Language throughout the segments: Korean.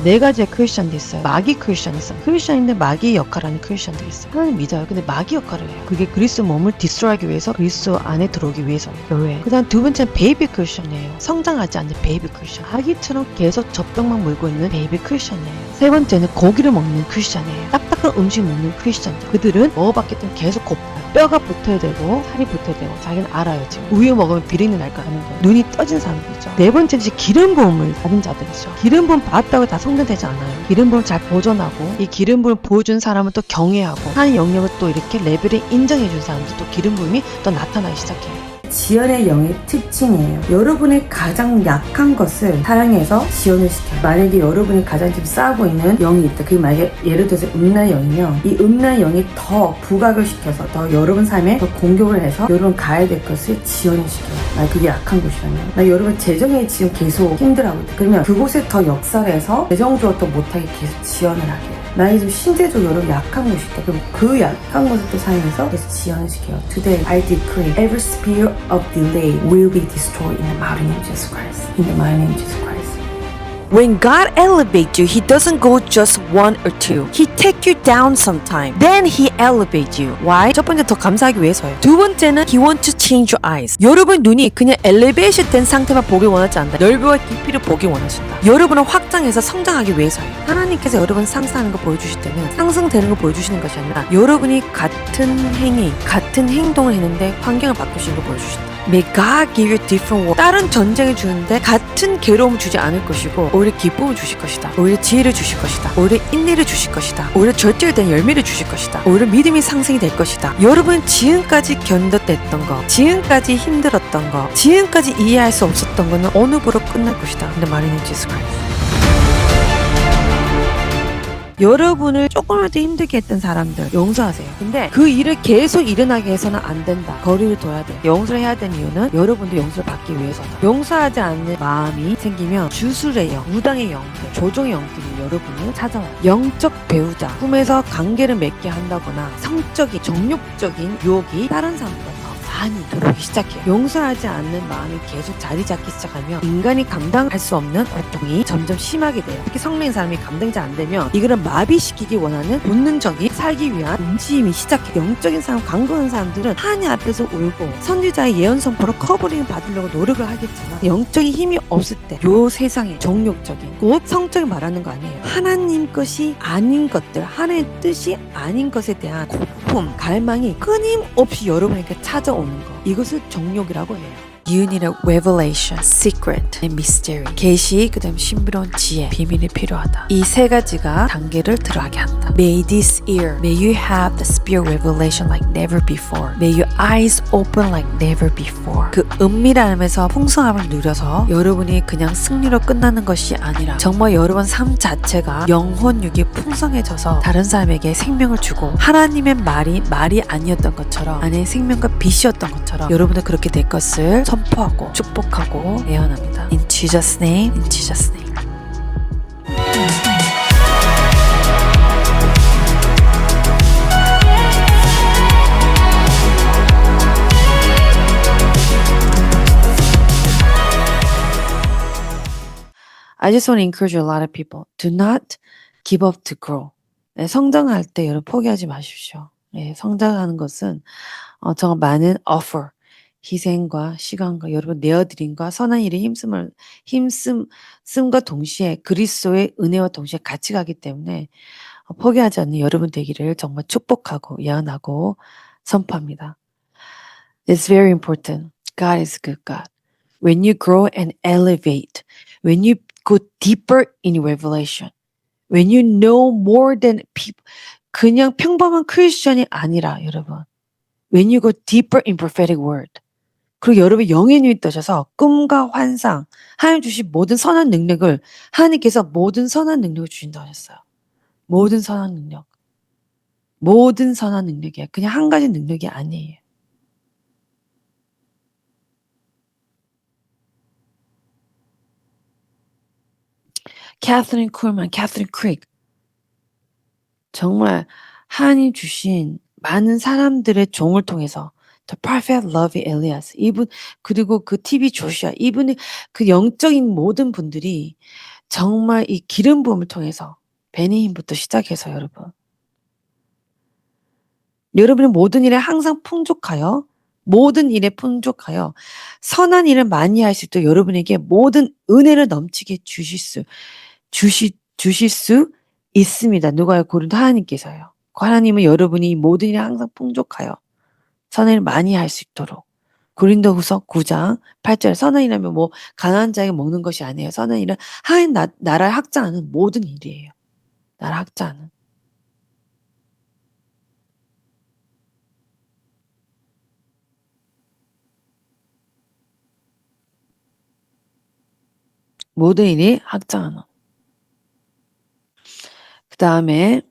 네 가지의 크리스천도 있어요. 마귀 크리스천이 있어요. 크리스천인데 마귀의 역할하는 크리스천도 있어요. 하나님 믿어요. 근데 마귀 역할을 해요. 그게 그리스도 몸을 디스트로이하기 위해서, 그리스도 안에 들어오기 위해서 교회. 그 다음 두 번째는 베이비 크리스천이에요. 성장하지 않는 베이비 크리스천. 아기처럼 계속 젖병만 물고 있는 베이비 크리스천이에요. 세 번째는 고기를 먹는 크리스천이에요. 딱딱한 음식 먹는 크리스천들. 그들은 먹어봤기 때문에 계속 고파요. 뼈가 붙어야 되고 살이 붙어야 되고 자기는 알아요. 지금 우유 먹으면 비린내 날 거 아는 거예요. 눈이 떠진 사람들이죠. 네 번째는 이제 기름 부음을 받은 자들이죠. 기름 부음 받았다고 다 성장되지 않아요. 기름 부음 잘 보존하고 이 기름 부음 보여준 사람은 또 경외하고 하나님 영역을 또 이렇게 레벨에 인정해 준 사람들 또 기름 부음이 또 나타나기 시작해요. 지연의 영의 특징이에요. 여러분의 가장 약한 것을 사랑해서 지연을 시켜요. 만약에 여러분이 가장 지금 싸우고 있는 영이 있다. 그게 만약에 예를 들어서 음란 영이면 이 음란 영이 더 부각을 시켜서 더 여러분 삶에 더 공격을 해서 여러분 가야 될 것을 지연을 시켜요. 만약 그게 약한 곳이라면. 만약 여러분 재정에 지금 계속 힘들어하고 있다. 그러면 그곳에 더 역사를 해서 재정적으로 더 못하게 계속 지연을 하게 해요. 만약에 좀 신체적으로 여러분 약한 곳이 있다. 그럼 그 약한 것을 또 사용해서 계속 지연을 시켜요. Today I decree every spirit of delay will be destroyed in the mighty name of Jesus Christ. In the mighty name of Jesus Christ. When God elevates you, He doesn't go just one or two. He take you down sometime. Then He elevates you. Why? 첫 번째 더 감사하기 위해서요. 두 번째는 He wants to change your eyes. 여러분 눈이 그냥 엘리베이션 된 상태만 보기 원하지 않는다. 넓이와 깊이를 보기 원하신다. 여러분을 확장해서 성장하기 위해서요. 하나님께서 여러분 상승하는 거 보여주실 때는 상승되는 거 보여주시는 것이 아니라 여러분이 같은 행위, 같은 행동을 했는데 환경을 바꾸시는 거 보여주신다. May God give you different world. 다른 전쟁을 주는데 같은 괴로움을 주지 않을 것이고 오히려 기쁨을 주실 것이다. 오히려 지혜를 주실 것이다. 오히려 인내를 주실 것이다. 오히려 절제된 열매를 주실 것이다. 오히려 믿음이 상승이 될 것이다. 여러분 지금까지 견뎌냈던 거, 지금까지 힘들었던 거, 지금까지 이해할 수 없었던 거는 어느 부로 끝날 것이다. 근데 말이는 Jesus Christ. 여러분을 조금이라도 힘들게 했던 사람들 용서하세요. 근데 그 일을 계속 일어나게 해서는 안 된다. 거리를 둬야 돼. 용서를 해야 되는 이유는 여러분도 용서를 받기 위해서다. 용서하지 않는 마음이 생기면 주술의 영, 무당의 영들, 조종의 영들이 여러분을 찾아와요. 영적 배우자, 꿈에서 관계를 맺게 한다거나 성적인, 정욕적인 유혹이 다른 사람보다 많이 들어오기 시작해요. 용서하지 않는 마음이 계속 자리 잡기 시작하면 인간이 감당할 수 없는 고통이 점점 심하게 돼요. 특히 성령인 사람이 감당이 잘 안 되면 이거를 마비시키기 원하는 본능적인 살기 위한 움직임이 시작해요. 영적인 사람, 강건한 사람들은 하나님 앞에서 울고 선지자의 예언 선포로 커버링을 받으려고 노력을 하겠지만 영적인 힘이 없을 때 요 세상에 정욕적인 곧 성적인 말하는 거 아니에요. 하나님 것이 아닌 것들, 하나님의 뜻이 아닌 것에 대한 고품, 갈망이 끊임없이 여러분에게 찾아오는 거. 이것을 정욕이라고 해요. You need a revelation, secret, and mystery. 계시, 그 다음 신비로운 지혜, 비밀이 필요하다. 이 세 가지가 단계를 들어가게 한다. May this year, may you have the spirit revelation like never before. May your eyes open like never before. 그 은밀함에서 풍성함을 누려서 여러분이 그냥 승리로 끝나는 것이 아니라 정말 여러분 삶 자체가 영혼육이 풍성해져서 다른 사람에게 생명을 주고 하나님의 말이 아니었던 것처럼 안에 생명과 빛이었던 것처럼 여러분도 그렇게 될 것을 선포하고 축복하고 예언합니다. In Jesus' name, in Jesus' name. I just want to encourage a lot of people. Do not give up to grow. 네, 성장할 때 여러분 포기하지 마십시오. 네, 성장하는 것은 정말 많은 offer, 희생과 시간과 여러분 내어드림과 선한 일에 힘씀과 동시에 그리스도의 은혜와 동시에 같이 가기 때문에 포기하지 않는 여러분 되기를 정말 축복하고 예언하고 선포합니다. It's very important. God is a good God. When you grow and elevate, when you go deeper in revelation, when you know more than people, 그냥 평범한 크리스천이 아니라 여러분, when you go deeper in prophetic word, 그리고 여러분 영의 눈이 떠셔서 꿈과 환상, 하나님 주신 모든 선한 능력을 하나님께서 모든 선한 능력을 주신다고 하셨어요. 모든 선한 능력. 모든 선한 능력이에요. 그냥 한 가지 능력이 아니에요. 캐서린 쿨만, 캐서린 크릭. 정말 하나님 주신 많은 사람들의 종을 통해서 The Prophet Love Elias 이분 그리고 그 TV 조슈아 이분의 그 영적인 모든 분들이 정말 이 기름 부음을 통해서 베니힘부터 시작해서 여러분의 모든 일에 항상 풍족하여 모든 일에 풍족하여 선한 일을 많이 할 수 있도록 여러분에게 모든 은혜를 넘치게 주실 수 있습니다. 누가요? 고린도 하나님께서요. 하나님은 여러분이 모든 일에 항상 풍족하여 선한 일을 많이 할 수 있도록 고린도후서 9장 8절 선한 일이라면 뭐 가난한 자에게 먹는 것이 아니에요. 선한 일은 하나님 나라를 확장하는 모든 일이에요. 나라 확장하는. 모든 일이 확장하는. 그 다음에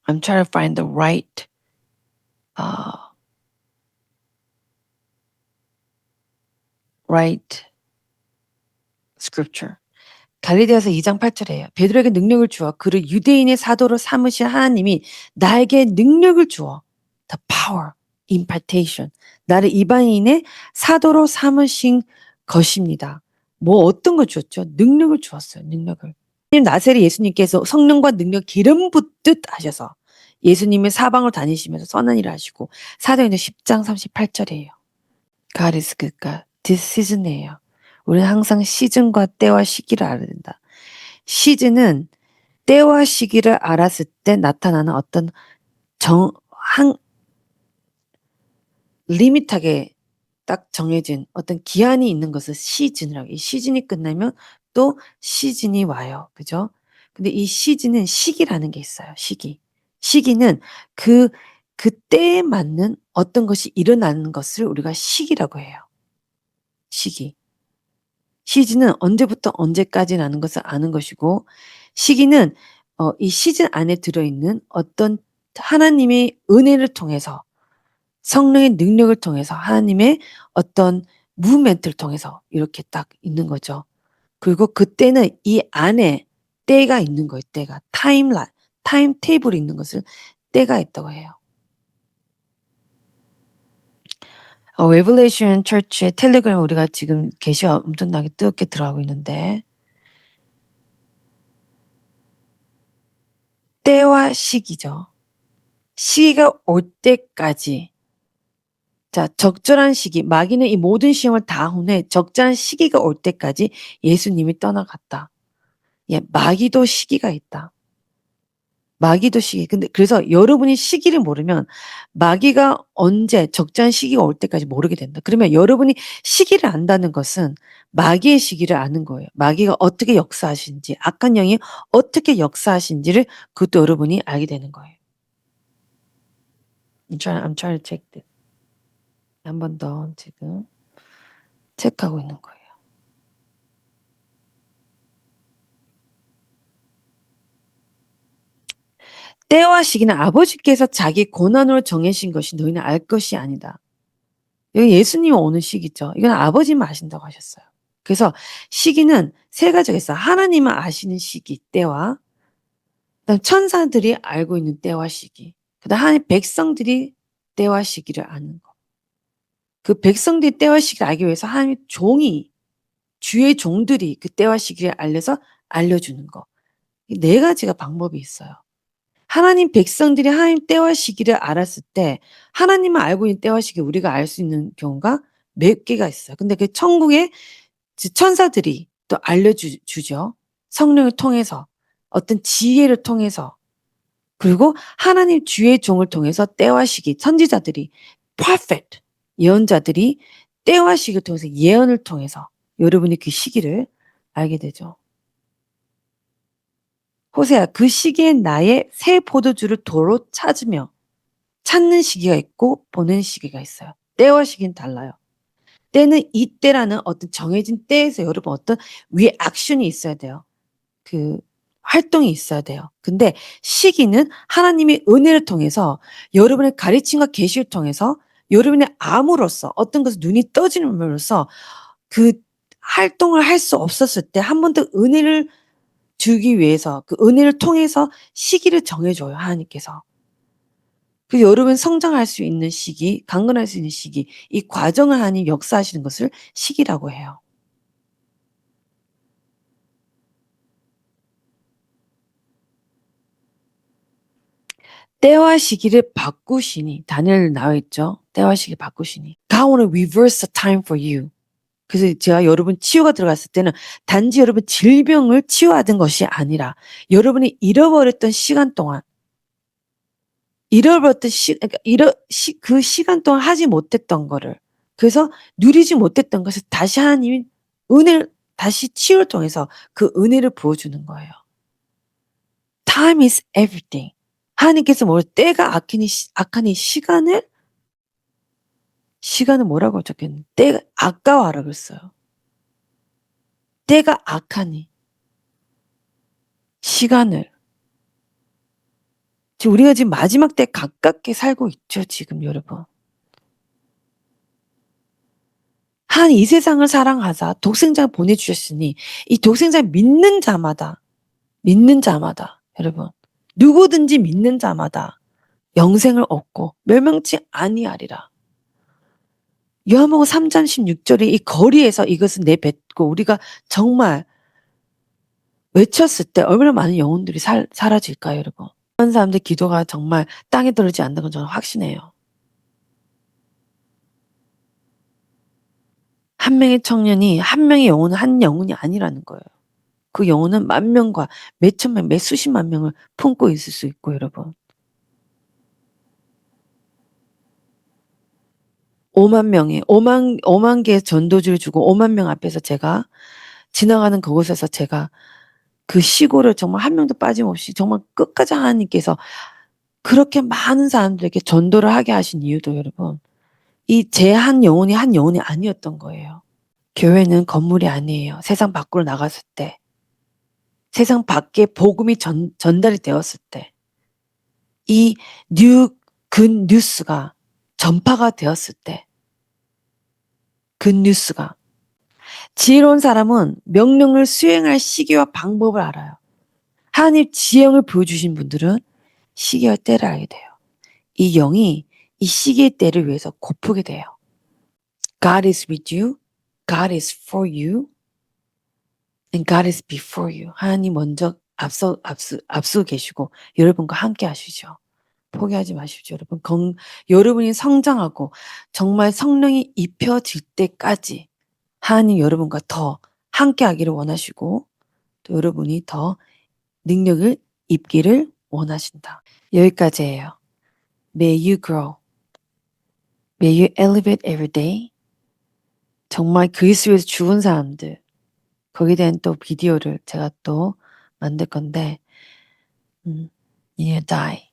I'm trying to find the right scripture. 갈리디아서 2장 8절이에요. 베드로에게 능력을 주어 그를 유대인의 사도로 삼으신 하나님이 나에게 능력을 주어 the power, impartation. 나를 이방인의 사도로 삼으신 것입니다. 뭐 어떤 걸 주었죠? 능력을 주었어요. 능력을. 나세리 예수님께서 성령과 능력 기름 붓듯 하셔서 예수님의 사방을 다니시면서 선한 일을 하시고 사도행전 10장 38절이에요. God is good God. This season이에요. 우리는 항상 시즌과 때와 시기를 알아야 된다. 시즌은 때와 시기를 알았을 때 나타나는 어떤 리밋하게 딱 정해진 어떤 기한이 있는 것을 시즌이라고. 이 시즌이 끝나면 또 시즌이 와요. 그죠? 근데 이 시즌은 시기라는 게 있어요. 시기는 그 때에 맞는 어떤 것이 일어나는 것을 우리가 시기라고 해요. 시즌은 언제부터 언제까지라는 것을 아는 것이고, 시기는 이 시즌 안에 들어있는 어떤 하나님의 은혜를 통해서, 성령의 능력을 통해서, 하나님의 어떤 무브멘트를 통해서 이렇게 딱 있는 거죠. 그리고 그때는 이 안에 때가 있는 거예요. 때가 타임 테이블이 있는 것을 때가 있다고 해요. 레벨레이션 처치의 텔레그램 우리가 지금 게시가 엄청나게 뜨겁게 들어가고 있는데, 때와 시기죠. 시기가 올 때까지, 자, 적절한 시기, 마귀는 이 모든 시험을 다 후에 적절한 시기가 올 때까지 예수님이 떠나갔다. 예, 마귀도 시기가 있다. 마귀도 시기. 근데 그래서 여러분이 시기를 모르면 마귀가 언제 적절한 시기가 올 때까지 모르게 된다. 그러면 여러분이 시기를 안다는 것은 마귀의 시기를 아는 거예요. 마귀가 어떻게 역사하신지, 악한 영이 어떻게 역사하신지를 그것도 여러분이 알게 되는 거예요. I'm trying to check this. 한 번 더 지금 체크하고 있는 거예요. 때와 시기는 아버지께서 자기 고난으로 정해신 것이 너희는 알 것이 아니다. 여기 예수님이 오는 시기죠. 이건 아버지만 아신다고 하셨어요. 그래서 시기는 세 가지가 있어요. 하나님은 아시는 시기, 때와, 그다음 천사들이 알고 있는 때와 시기, 그다음 하나님 백성들이 때와 시기를 아는 거. 그 백성들이 때와 시기를 알기 위해서 하나님의 주의 종들이 그 때와 시기를 알려주는 거. 이 네 가지가 방법이 있어요. 하나님 백성들이 하나님 때와 시기를 알았을 때 하나님은 알고 있는 때와 시기 우리가 알 수 있는 경우가 몇 개가 있어요. 근데 그 천국의 천사들이 또 알려주죠. 성령을 통해서 어떤 지혜를 통해서 그리고 하나님 주의 종을 통해서 때와 시기 선지자들이 prophet 예언자들이 때와 시기를 통해서 예언을 통해서 여러분이 그 시기를 알게 되죠. 호세야 그 시기에 나의 새 포도주를 도로 찾는 시기가 있고 보는 시기가 있어요. 때와 시기는 달라요. 때는 이때라는 어떤 정해진 때에서 여러분 어떤 위에 액션이 있어야 돼요. 그 활동이 있어야 돼요. 근데 시기는 하나님의 은혜를 통해서 여러분의 가르침과 계시를 통해서 여러분의 암으로써 어떤 것을 눈이 떠짐으로써 그 활동을 할 수 없었을 때 한 번 더 은혜를 주기 위해서 그 은혜를 통해서 시기를 정해줘요. 하나님께서. 그 여러분 성장할 수 있는 시기, 강건할 수 있는 시기, 이 과정을 하나님 역사하시는 것을 시기라고 해요. 때와 시기를 바꾸시니, 다니엘 나와 있죠. 때와 시기를 바꾸시니. God wanna reverse the time for you. 그래서 제가 여러분 치유가 들어갔을 때는 단지 여러분 질병을 치유하던 것이 아니라 여러분이 잃어버렸던 시간 동안 잃어버렸던 그 시간 동안 하지 못했던 거를 그래서 누리지 못했던 것을 다시 하나님이 은혜를 다시 치유를 통해서 그 은혜를 부어주는 거예요. Time is everything. 하나님께서 뭘 때가 악하니 시간을 뭐라고 적혔는데 때가 아까워하라 그랬어요. 때가 악하니 시간을 지금 우리가 지금 마지막 때 가깝게 살고 있죠. 지금 여러분. 하나님 이 세상을 사랑하사 독생자를 보내주셨으니 이 독생자를 믿는 자마다 여러분 누구든지 믿는 자마다 영생을 얻고 멸망치 아니하리라. 요한복음 3장 16절에 이 거리에서 이것을 내뱉고 우리가 정말 외쳤을 때 얼마나 많은 영혼들이 사라질까요, 여러분? 그런 사람들 기도가 정말 땅에 떨어지지 않는 건 저는 확신해요. 한 명의 청년이 한 명의 영혼은 한 영혼이 아니라는 거예요. 그 영혼은 만 명과 몇 천명, 몇 수십만 명을 품고 있을 수 있고 여러분. 5만 개의 전도지를 주고 5만 명 앞에서 제가 지나가는 그곳에서 제가 그 시골을 정말 한 명도 빠짐없이 정말 끝까지 하나님께서 그렇게 많은 사람들에게 전도를 하게 하신 이유도 여러분 이 제 한 영혼이 아니었던 거예요. 교회는 건물이 아니에요. 세상 밖으로 나갔을 때 세상 밖에 복음이 전달이 되었을 때 이 굿뉴스가 전파가 되었을 때 굿뉴스가 지혜로운 사람은 명령을 수행할 시기와 방법을 알아요. 하나님 지형을 보여주신 분들은 시기와 때를 알게 돼요. 이 영이 이 시기의 때를 위해서 고프게 돼요. God is with you, God is for you, and God is before you. 하나님 먼저 앞서 계시고 여러분과 함께 하시죠. 포기하지 마십시오. 여러분. 여러분이 성장하고 정말 성령이 입혀질 때까지 하나님 여러분과 더 함께 하기를 원하시고 또 여러분이 더 능력을 입기를 원하신다. 여기까지예요. May you grow. May you elevate every day. 정말 그리스도에서 죽은 사람들 거기에 대한 또 비디오를 제가 또 만들 건데 You die.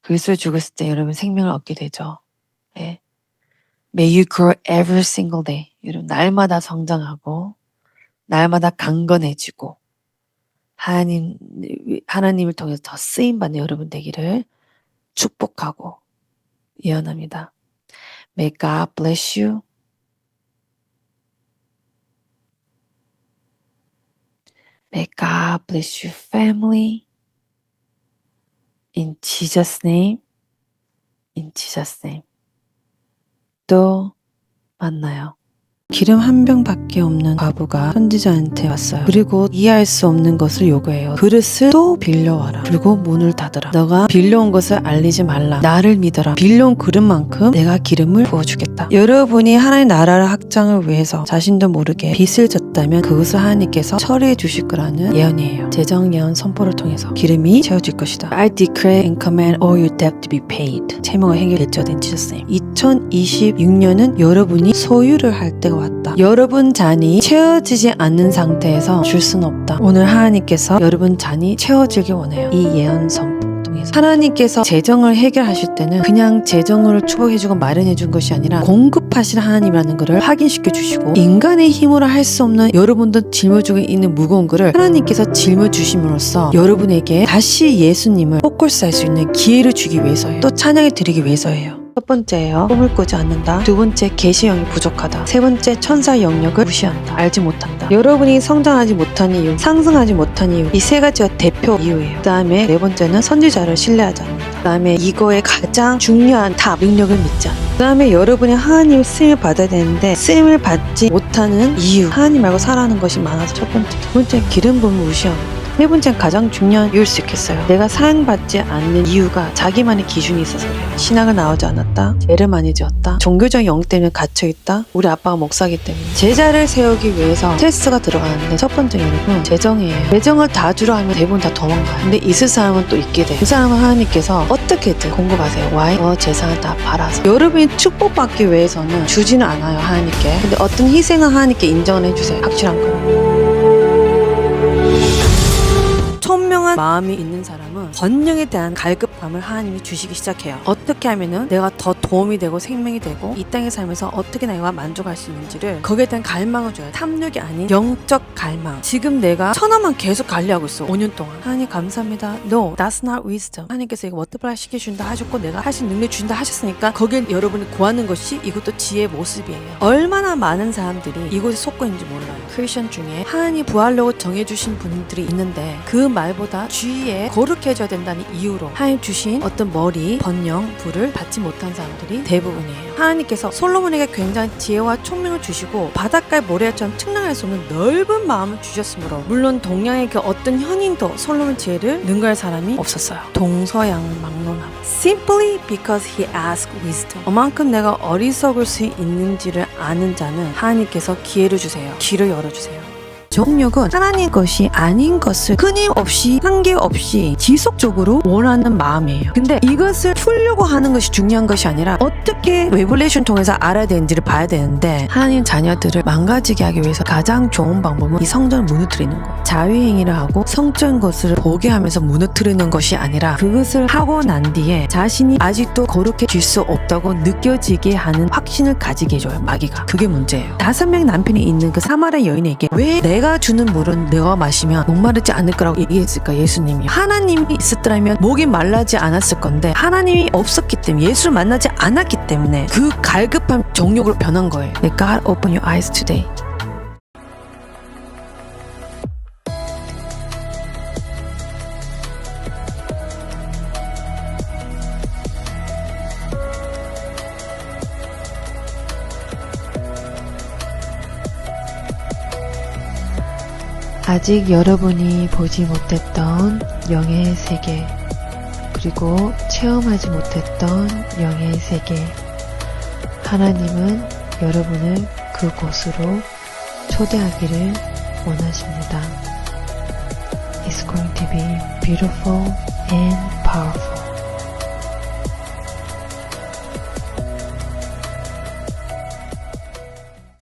그리스도에 죽었을 때 여러분 생명을 얻게 되죠. 네. May you grow every single day. 여러분 날마다 성장하고 날마다 강건해지고 하나님을 통해서 더 쓰임받는 여러분 되기를 축복하고 예언합니다. May God bless you. May God bless your family. In Jesus' name. In Jesus' name. 또 만나요. 기름 한 병밖에 없는 과부가 선지자한테 왔어요. 그리고 이해할 수 없는 것을 요구해요. 그릇을 또 빌려와라. 그리고 문을 닫으라. 너가 빌려온 것을 알리지 말라. 나를 믿어라. 빌려온 그릇만큼 내가 기름을 부어주겠다. 여러분이 하나님 나라를 확장을 위해서 자신도 모르게 빚을 졌다면 그것을 하나님께서 처리해 주실 거라는 예언이에요. 재정 예언 선포를 통해서 기름이 채워질 것이다. I declare and command all your debt to be paid. 채무가 해결됐죠. In Jesus' name. 2026년은 여러분이 소유를 할 때가 왔다. 여러분 잔이 채워지지 않는 상태에서 줄 수는 없다. 오늘 하나님께서 여러분 잔이 채워지길 원해요. 이 예언 선포 통해서 하나님께서 재정을 해결하실 때는 그냥 재정으로 축복해주고 마련해준 것이 아니라 공급하실 하나님이라는 것을 확인시켜 주시고 인간의 힘으로 할 수 없는 여러분도 짊어지고 있는 무거운 것을 하나님께서 짊어주심으로써 여러분에게 다시 예수님을 포커스할 수 있는 기회를 주기 위해서예요. 또 찬양을 드리기 위해서예요. 첫 번째예요. 꿈을 꾸지 않는다. 두 번째, 계시형이 부족하다. 세 번째, 천사의 영역을 무시한다. 알지 못한다. 여러분이 성장하지 못한 이유, 상승하지 못한 이유, 이 세 가지가 대표 이유예요. 그 다음에 네 번째는 선지자를 신뢰하지 않는다. 다음에 이거의 가장 중요한 탑 능력을 믿자. 그 다음에 여러분이 하나님의 쓰임을 받아야 되는데 쓰임을 받지 못하는 이유, 하나님 말고 살아가는 것이 많아서 첫 번째. 두 번째, 기름 부음을 무시하고. 세 번째는 가장 중요한 이유일 수 있겠어요. 내가 사용받지 않는 이유가 자기만의 기준이 있어서 그래요. 신학을 나오지 않았다, 죄를 많이 지었다, 종교적 영 때문에 갇혀있다, 우리 아빠가 목사기 때문에. 제자를 세우기 위해서 테스트가 들어가는데 첫 번째 여러분, 재정이에요. 재정을 다 주려 하면 대부분 다 도망가요. 근데 있을 사람은 또 있게 돼. 그 사람은 하나님께서 어떻게든 공급하세요. Why? 재산을 다 팔아서. 여러분이 축복받기 위해서는 주지는 않아요, 하나님께. 근데 어떤 희생을 하나님께 인정을 해주세요. 확실한 거. 선명한 마음이 있는 사람은 번영에 대한 갈급함을 하나님이 주시기 시작해요. 어떻게 하면은 내가 더 도움이 되고 생명이 되고 이 땅에 살면서 어떻게 내가 만족할 수 있는지를 거기에 대한 갈망을 줘요. 탐욕이 아닌 영적 갈망. 지금 내가 1,000원만 계속 관리하고 있어. 5년 동안. 하나님 감사합니다. No, that's not wisdom. 하나님께서 이거 멀티플라이 시켜준다 하셨고 내가 할 수 있는 능력 주신다 하셨으니까 거기에 여러분이 구하는 것이 이것도 지혜의 모습이에요. 얼마나 많은 사람들이 이곳에 속고 있는지 몰라요. 크리스천 중에 하나님 부활로 정해주신 분들이 있는데 그 말보다 주위에 거룩해져야 된다는 이유로 하나님 주신 어떤 머리, 번영, 부를 받지 못한 사람들이 대부분이에요. 하나님께서 솔로몬에게 굉장히 지혜와 총명을 주시고 바닷가의 모래처럼 측량할 수 없는 넓은 마음을 주셨으므로 물론 동양의 그 어떤 현인도 솔로몬 지혜를 능가할 사람이 없었어요. 동서양을 막론하고 Simply because he asked wisdom. 그만큼 내가 어리석을 수 있는지를 아는 자는 하나님께서 기회를 주세요. 귀를 열어주세요. 정욕은 하나님 것이 아닌 것을 끊임없이 한계 없이 지속적으로 원하는 마음이에요. 근데 이것을 풀려고 하는 것이 중요한 것이 아니라 어떻게 레벨레이션 통해서 알아야 되는지를 봐야 되는데 하나님 자녀들을 망가지게 하기 위해서 가장 좋은 방법은 이 성전을 무너뜨리는 거예요. 자위행위를 하고 성적인 것을 보게 하면서 무너뜨리는 것이 아니라 그것을 하고 난 뒤에 자신이 아직도 거룩해질 수 없다고 느껴지게 하는 확신을 가지게 해줘요. 마귀가. 그게 문제예요. 5명의 남편이 있는 그 사마리아 여인에게 왜 내가 주는 물은 내가 마시면 목마르지 않을 거라고 얘기했을까? 예수님이. 하나님이 있었더라면 목이 말라지 않았을 건데 하나님이 없었기 때문에 예수를 만나지 않았기 때문에 그 갈급한 정욕으로 변한 거예요. God open your eyes today. 아직 여러분이 보지 못했던 영의 세계, 그리고 체험하지 못했던 영의 세계, 하나님은 여러분을 그곳으로 초대하기를 원하십니다. It's going to be beautiful and powerful.